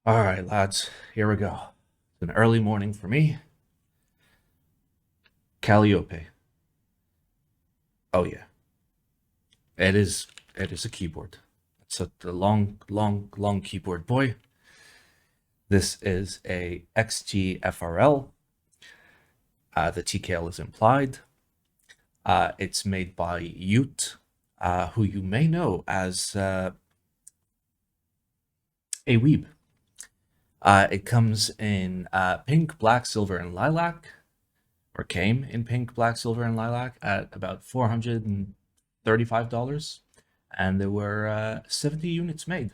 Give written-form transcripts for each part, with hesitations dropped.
All right, lads, here we go. It's an early morning for me. Calliope. Oh yeah, it is. It is a keyboard. It's a long keyboard, boy. This is a XT FRL. The TKL is implied. It's made by Ute, who you may know as a weeb. It comes in pink, black, silver, and lilac, or came in pink, black, silver, and lilac at about $435, and there were 70 units made.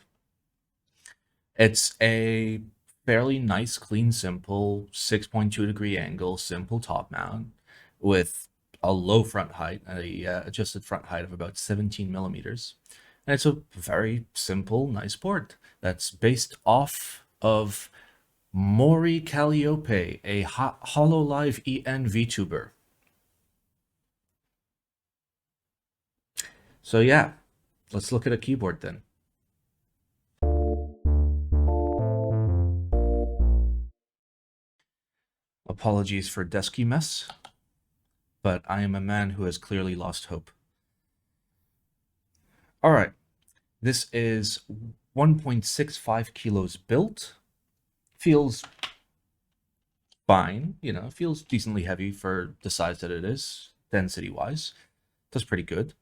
It's a fairly nice, clean, simple 6.2-degree angle, simple top mount with a low front height, a adjusted front height of about 17 millimeters. And it's a very simple, nice board that's based off of Maury Calliope, a HoloLive EN VTuber. So yeah, let's look at a keyboard then. Apologies for desky mess, but I am a man who has clearly lost hope. All right, this is 1.65 kilos built. Feels fine, feels decently heavy for the size that it is, density-wise. Does pretty good.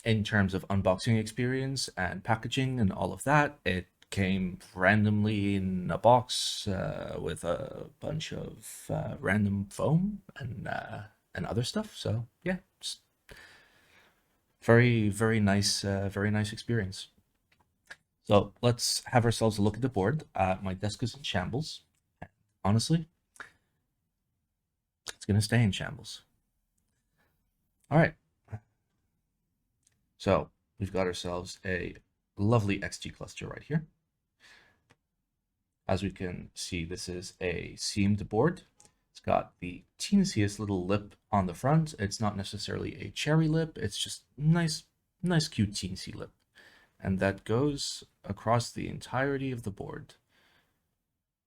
In terms of unboxing experience and packaging and all of that, it came randomly in a box with a bunch of random foam and other stuff. So yeah, just very nice experience. So let's have ourselves a look at the board. My desk is in shambles. Honestly, it's gonna stay in shambles. All right. So we've got ourselves a lovely XT cluster right here. As we can see, this is a seamed board. It's got the teensiest little lip on the front. It's not necessarily a cherry lip. It's just nice, cute teensy lip. And that goes across the entirety of the board.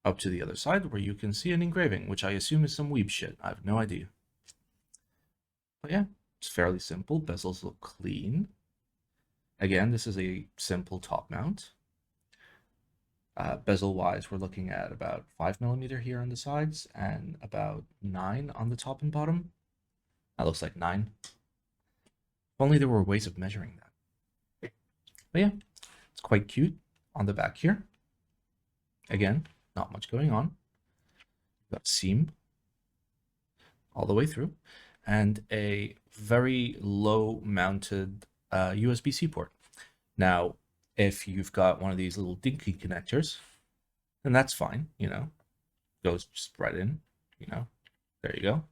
Up to the other side where you can see an engraving, which I assume is some weeb shit. I have no idea. But yeah, it's fairly simple. Bezels look clean. Again, this is a simple top mount. Bezel wise, we're looking at about 5 millimeter here on the sides and about 9 on the top and bottom. That looks like 9. If only there were ways of measuring that. But yeah, it's quite cute on the back here. Again, not much going on. We've got seam all the way through and a very low mounted USB-C port. Now, if you've got one of these little dinky connectors, then that's fine, goes just right in, there you go.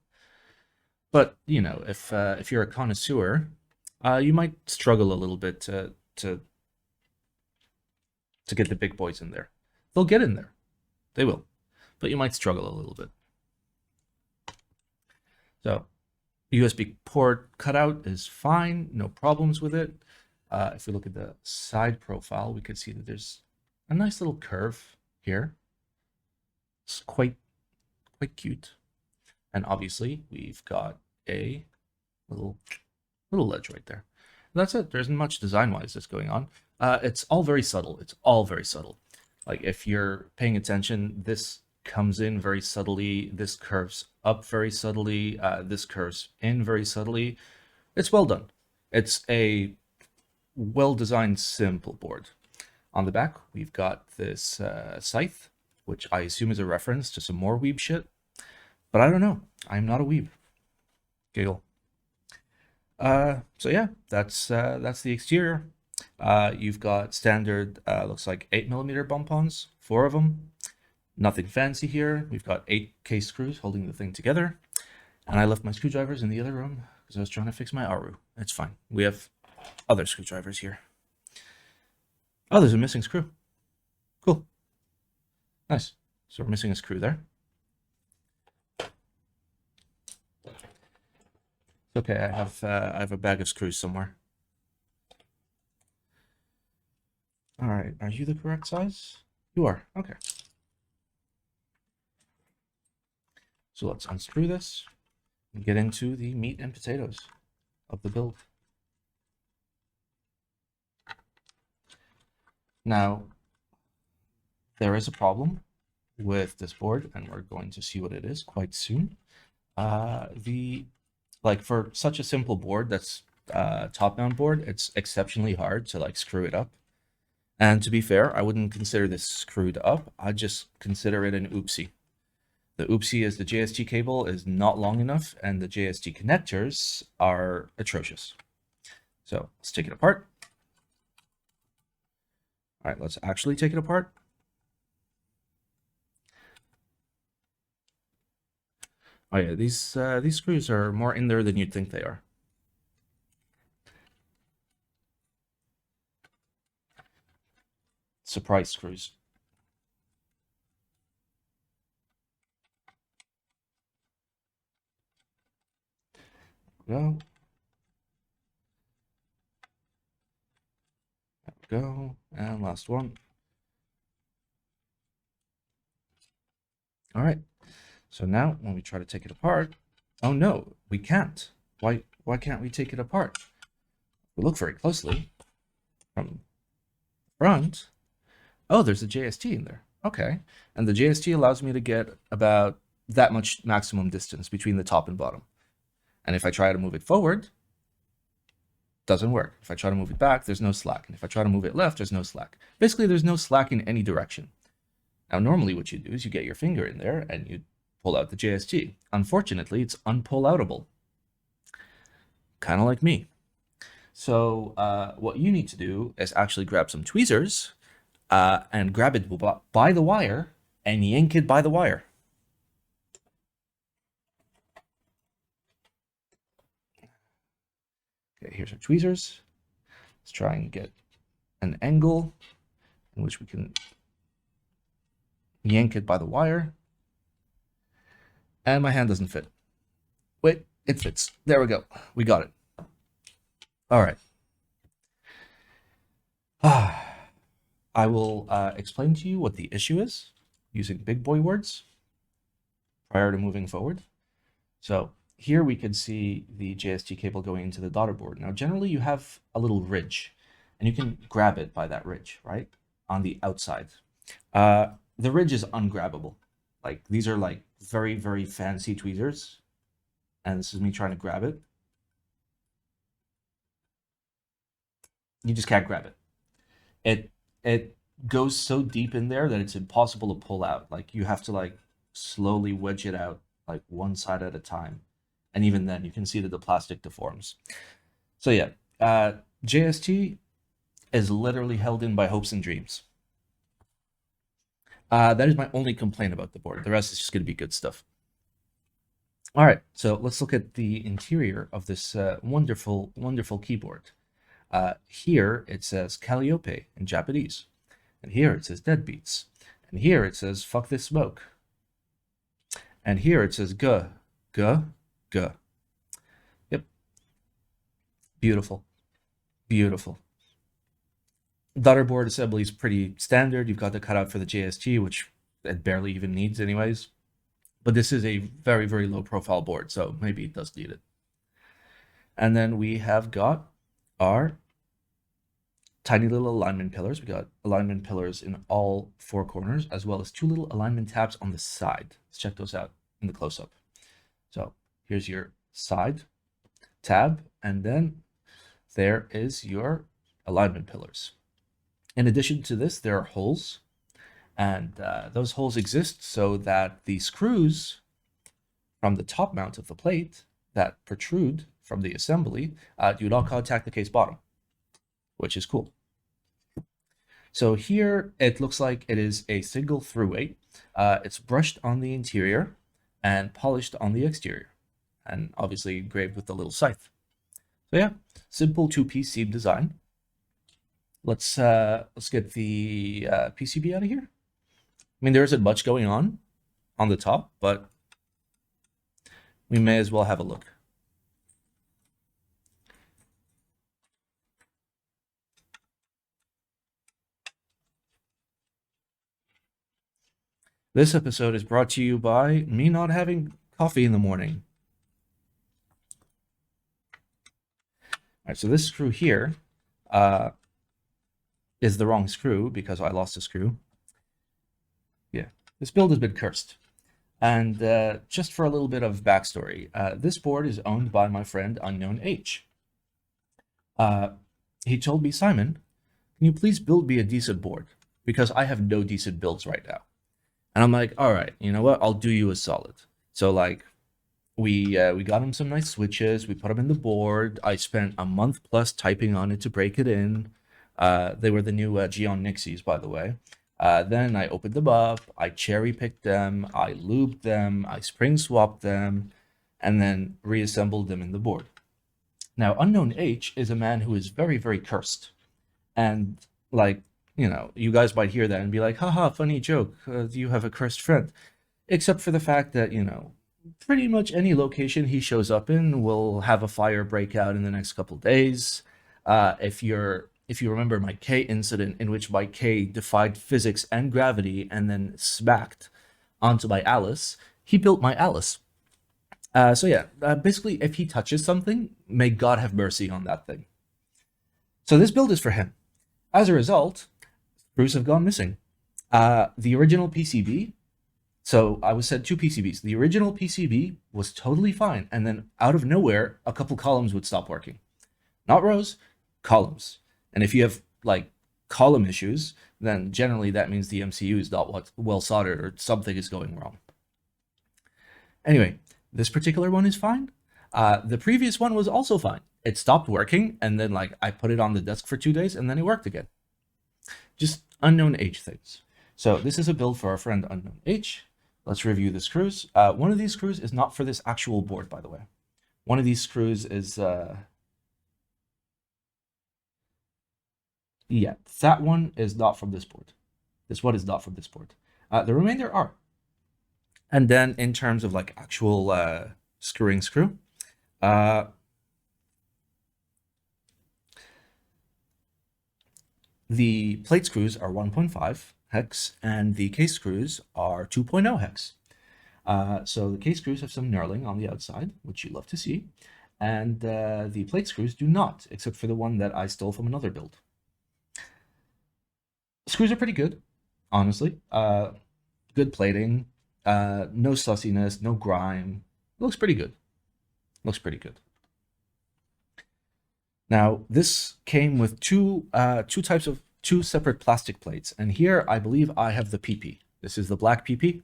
But, if you're a connoisseur, you might struggle a little bit to get the big boys in there. They'll get in there. They will. But you might struggle a little bit. So, USB port cutout is fine, no problems with it. If we look at the side profile, we could see that there's a nice little curve here. It's quite cute. And obviously, we've got a little ledge right there. And that's it. There isn't much design-wise that's going on. It's all very subtle. It's all very subtle. Like, if you're paying attention, this comes in very subtly. This curves up very subtly. This curves in very subtly. It's well done. It's a well-designed, simple board. On the back, we've got this scythe, which I assume is a reference to some more weeb shit. But I don't know. I'm not a weeb. Giggle. So yeah, that's the exterior. You've got standard, looks like 8 millimeter bump-ons, 4 of them. Nothing fancy here. We've got 8K screws holding the thing together. And I left my screwdrivers in the other room because I was trying to fix my Aru. It's fine. We have other screwdrivers here. Oh, there's a missing screw. Cool. Nice. So we're missing a screw there. Okay, I have a bag of screws somewhere. All right, are you the correct size? You are. Okay. So let's unscrew this and get into the meat and potatoes of the build. Now, there is a problem with this board, and we're going to see what it is quite soon. Like for such a simple board that's top-mount board, it's exceptionally hard to like screw it up. And to be fair, I wouldn't consider this screwed up. I'd just consider it an oopsie. The oopsie is the JST cable is not long enough, and the JST connectors are atrocious. So let's take it apart. All right, let's actually take it apart. Oh yeah, these screws are more in there than you'd think they are. Surprise screws. Go. There we go. And last one. All right. So now when we try to take it apart, oh no, we can't. Why can't we take it apart? We look very closely from the front. Oh, there's a JST in there. Okay. And the JST allows me to get about that much maximum distance between the top and bottom. And if I try to move it forward, doesn't work. If I try to move it back, there's no slack. And if I try to move it left, there's no slack. Basically, there's no slack in any direction. Now, normally what you do is you get your finger in there and you pull out the JST. Unfortunately, it's unpull-outable. Kind of like me. So what you need to do is actually grab some tweezers and grab it by the wire and yank it by the wire. Okay, here's our tweezers. Let's try and get an angle in which we can yank it by the wire. And my hand doesn't fit. Wait, it fits. There we go. We got it. All right. I will explain to you what the issue is using big boy words prior to moving forward. So here we can see the JST cable going into the daughter board. Now, generally you have a little ridge and you can grab it by that ridge, right? On the outside. The ridge is ungrabbable. Like these are like very, very fancy tweezers. And this is me trying to grab it. You just can't grab it. It goes so deep in there that it's impossible to pull out. Like you have to like slowly wedge it out like one side at a time. And even then you can see that the plastic deforms. So yeah, JST is literally held in by hopes and dreams. That is my only complaint about the board. The rest is just going to be good stuff. All right, so let's look at the interior of this wonderful, wonderful keyboard. Here it says Calliope in Japanese. And here it says Deadbeats. And here it says fuck this smoke. And here it says G, G, G. Yep. Beautiful. Beautiful. Daughter board assembly is pretty standard. You've got the cutout for the JST, which it barely even needs anyways. But this is a very, very low profile board, so maybe it does need it. And then we have got our tiny little alignment pillars. We got alignment pillars in all four corners, as well as two little alignment tabs on the side. Let's check those out in the close-up. So here's your side tab, and then there is your alignment pillars. In addition to this, there are holes, and those holes exist so that the screws from the top mount of the plate that protrude from the assembly do not contact the case bottom, which is cool. So here it looks like it is a single through weight. It's brushed on the interior and polished on the exterior, and obviously engraved with the little scythe. So yeah, simple two-piece seam design. Let's get the PCB out of here. I mean, there isn't much going on the top, but we may as well have a look. This episode is brought to you by me not having coffee in the morning. All right, so this screw here is the wrong screw because I lost a screw. Yeah, this build has been cursed. And just for a little bit of backstory, this board is owned by my friend Unknown H. He told me, Simon, can you please build me a decent board? Because I have no decent builds right now. And I'm like, all right, you know what? I'll do you a solid. So like, we got him some nice switches. We put them in the board. I spent a month plus typing on it to break it in. They were the new Nixies, by the way. Then I opened them up. I cherry picked them. I lubed them. I spring swapped them, and then reassembled them in the board. Now, Unknown H is a man who is very, very cursed, and like, you know, you guys might hear that and be like, haha, funny joke. You have a cursed friend. Except for the fact that, you know, pretty much any location he shows up in will have a fire break out in the next couple days. If you remember my K incident in which my K defied physics and gravity and then smacked onto my Alice, he built my Alice. So yeah, basically, if he touches something, may God have mercy on that thing. So this build is for him. As a result, screws have gone missing. The original PCB, so I was sent two PCBs. The original PCB was totally fine, and then out of nowhere, a couple columns would stop working. Not rows, columns. And if you have like column issues, then generally that means the MCU is not well soldered or something is going wrong. Anyway, this particular one is fine. The previous one was also fine. It stopped working, and then like I put it on the desk for 2 days, and then it worked again. Just Unknown H things. So this is a build for our friend Unknown H. Let's review the screws. One of these screws is not for this actual board, by the way. One of these screws is, yeah, that one is not from this board. This one is not from this board. The remainder are. And then in terms of like actual screw, the plate screws are 1.5 hex and the case screws are 2.0 hex. So the case screws have some knurling on the outside, which you love to see, and the plate screws do not, except for the one that I stole from another build. Screws are pretty good, honestly. Good plating, no sussiness, no grime. Looks pretty good. Looks pretty good. Now, this came with two separate plastic plates, and here I believe I have the PP. This is the black PP,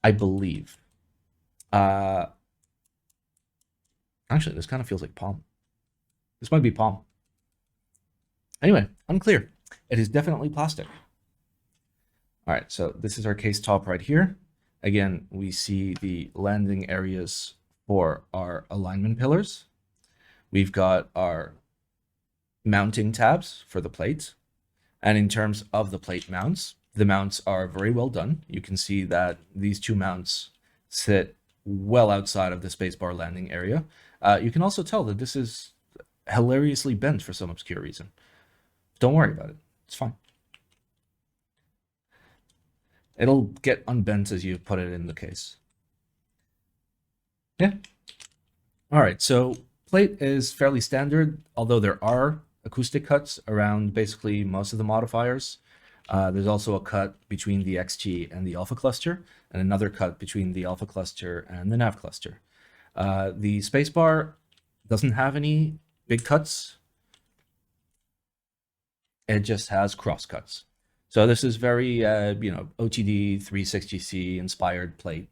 I believe. Actually, this kind of feels like palm. This might be palm. Anyway, unclear. It is definitely plastic. All right, so this is our case top right here. Again, we see the landing areas for our alignment pillars. We've got our mounting tabs for the plate. And in terms of the plate mounts, the mounts are very well done. You can see that these two mounts sit well outside of the spacebar landing area. You can also tell that this is hilariously bent for some obscure reason. Don't worry about it. It's fine. It'll get unbent as you put it in the case. Yeah. All right, so plate is fairly standard, although there are acoustic cuts around basically most of the modifiers. There's also a cut between the XT and the alpha cluster, and another cut between the alpha cluster and the nav cluster. The spacebar doesn't have any big cuts. It just has cross cuts. So this is very, OTD 360C inspired plate.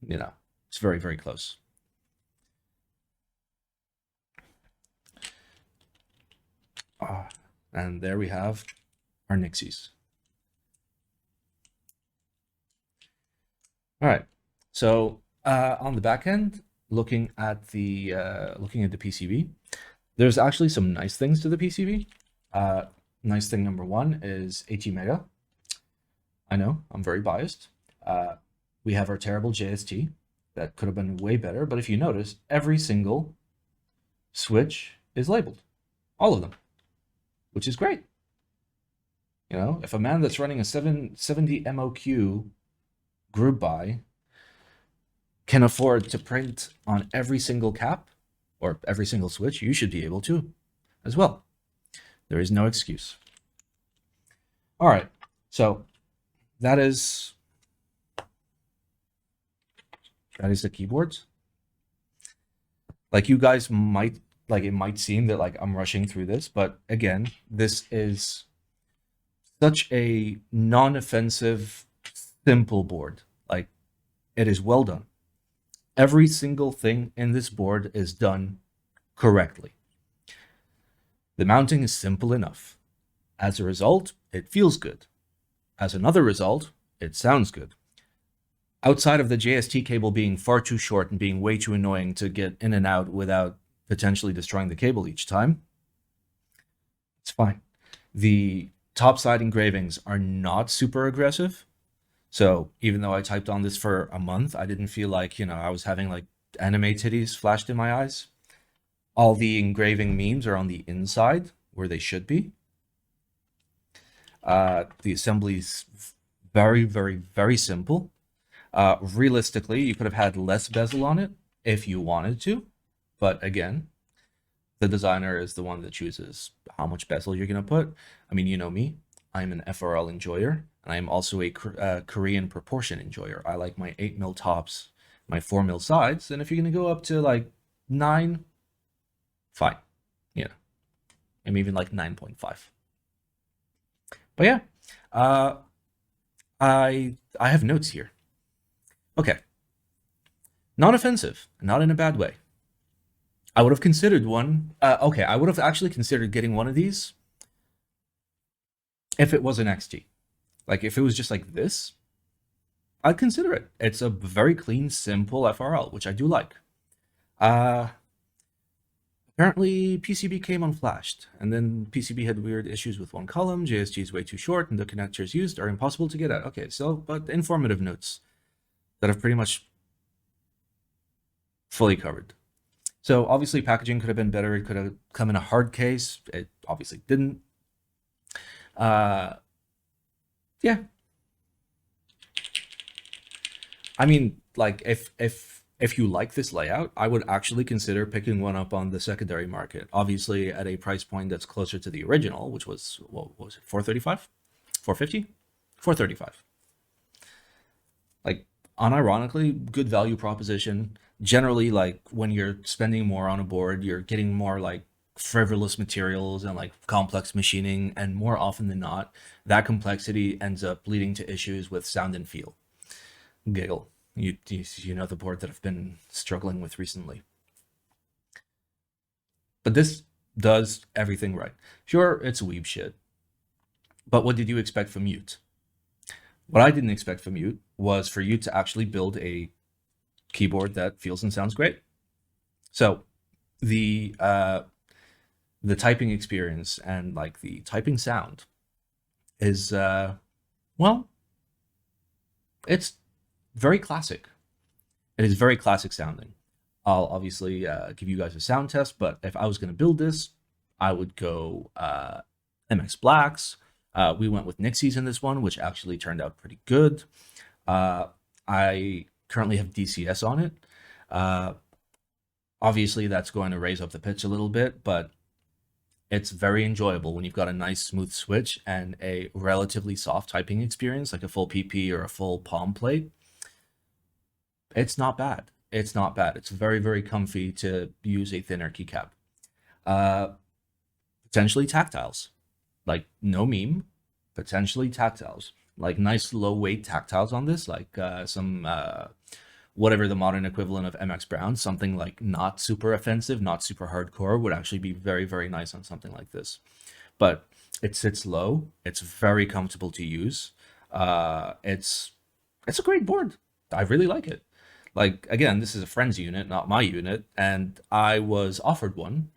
You know, it's very, very close. And there we have our Nixies. All right. So on the back end, looking at the PCB, there's actually some nice things to the PCB. Nice thing number one is 80 mega. I know, I'm very biased. We have our terrible JST. That could have been way better, but if you notice, every single switch is labeled. All of them, which is great. You know, if a man that's running a 770 MOQ group buy can afford to print on every single cap or every single switch, you should be able to as well. There is no excuse. All right, so that is the keyboards. Like, you guys might, like, it might seem that like I'm rushing through this, but again, this is such a non-offensive, simple board. Like, it is well done. Every single thing in this board is done correctly. The mounting is simple enough. As a result, it feels good. As another result, it sounds good. Outside of the JST cable being far too short and being way too annoying to get in and out without potentially destroying the cable each time, it's fine. The topside engravings are not super aggressive. So even though I typed on this for a month, I didn't feel like, I was having like anime titties flashed in my eyes. All the engraving memes are on the inside where they should be. The assembly's very, very, very simple. Realistically, you could have had less bezel on it if you wanted to. But again, the designer is the one that chooses how much bezel you're going to put. I mean, you know me. I'm an FRL enjoyer, and I'm also a Korean proportion enjoyer. I like my 8mm tops, my 4mm sides, and if you're going to go up to like 9, fine. I'm even like 9.5. But yeah, I have notes here. Okay. Non-offensive, not in a bad way. I would have considered one. Okay, I would have actually considered getting one of these if it was an XT. Like, if it was just like this, I'd consider it. It's a very clean, simple FRL, which I do like. Apparently, PCB came unflashed, and then PCB had weird issues with one column, JSG is way too short, and the connectors used are impossible to get at. Okay, so, but informative notes that have pretty much fully covered. So obviously packaging could have been better. It could have come in a hard case. It obviously didn't. Yeah. I mean, like, if you like this layout, I would actually consider picking one up on the secondary market. Obviously at a price point that's closer to the original, which was, what was it, 435? 450? 435. Like, unironically, good value proposition. Generally, like, when you're spending more on a board, you're getting more like frivolous materials and like complex machining, and more often than not, that complexity ends up leading to issues with sound and feel. Giggle. You know the board that I've been struggling with recently. But this does everything right. Sure, it's weeb shit. But what did you expect from Ute? What I didn't expect from Ute was for you to actually build a keyboard that feels and sounds great. So the typing experience and like the typing sound is well, it's very classic. It is very classic sounding. I'll obviously give you guys a sound test, but if I was going to build this, I would go MX Blacks. We went with Nixies in this one, which actually turned out pretty good. I currently have DCS on it. Obviously, that's going to raise up the pitch a little bit, but it's very enjoyable when you've got a nice smooth switch and a relatively soft typing experience, like a full PP or a full palm plate. It's not bad. It's not bad. It's very, very comfy to use a thinner keycap. Potentially tactiles, like no meme, potentially tactiles, like nice low weight tactiles on this, like some whatever the modern equivalent of MX Brown, something like not super offensive, not super hardcore, would actually be very, very nice on something like this. But it sits low. It's very comfortable to use. It's a great board. I really like it. Like, again, this is a friend's unit, not my unit, and I was offered one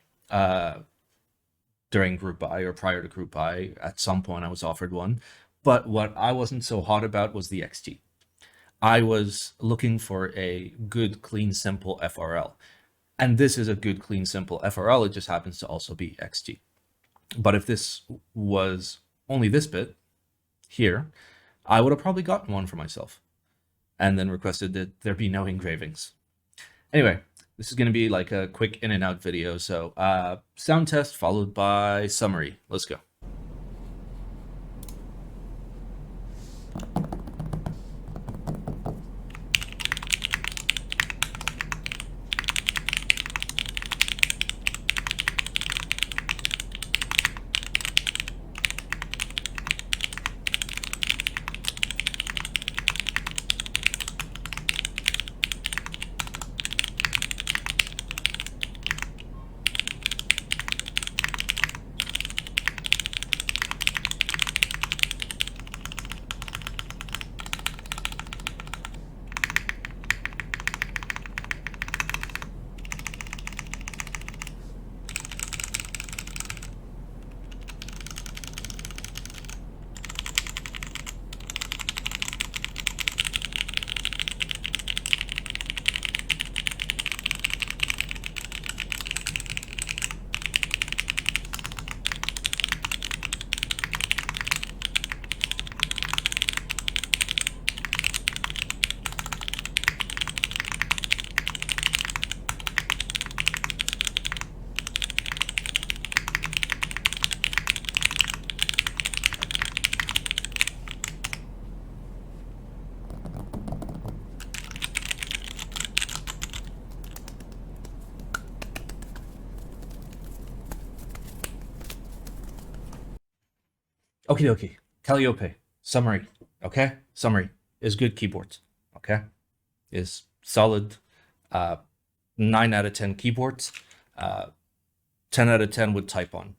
during group buy or prior to group buy. At some point I was offered one, but what I wasn't so hot about was the XT. I was looking for a good, clean, simple FRL. And this is a good, clean, simple FRL. It just happens to also be XT. But if this was only this bit, here, I would have probably gotten one for myself and then requested that there be no engravings. Anyway, this is going to be like a quick in and out video. So sound test followed by summary. Let's go. Okay. Calliope. Summary. Okay? Summary is good keyboards. Okay? Is solid 9 out of 10 keyboards. 10 out of 10 would type on.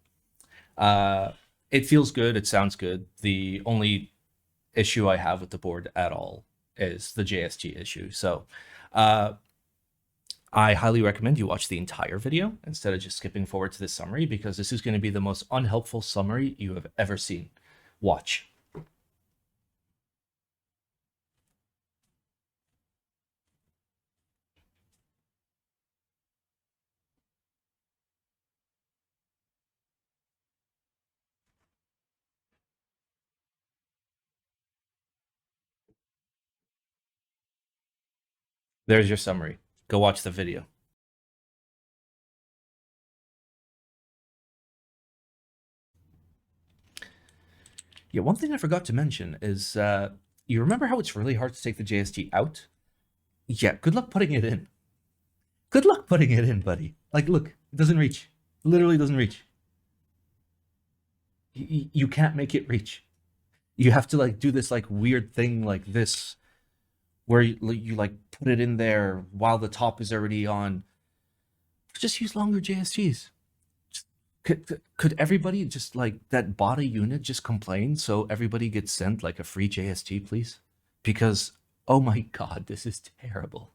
It feels good. It sounds good. The only issue I have with the board at all is the JST issue. So I highly recommend you watch the entire video instead of just skipping forward to the summary, because this is going to be the most unhelpful summary you have ever seen. Watch. There's your summary. Go watch the video. Yeah, one thing I forgot to mention is you remember how it's really hard to take the JST out? Yeah, good luck putting it in. Good luck putting it in, buddy. Like, look, it doesn't reach. Literally doesn't reach. You can't make it reach. You have to like do this like weird thing like this, where you like put it in there while the top is already on. Just use longer JSTs. Could everybody just like that body unit just complain so everybody gets sent like a free JST, please? Because oh my god, this is terrible.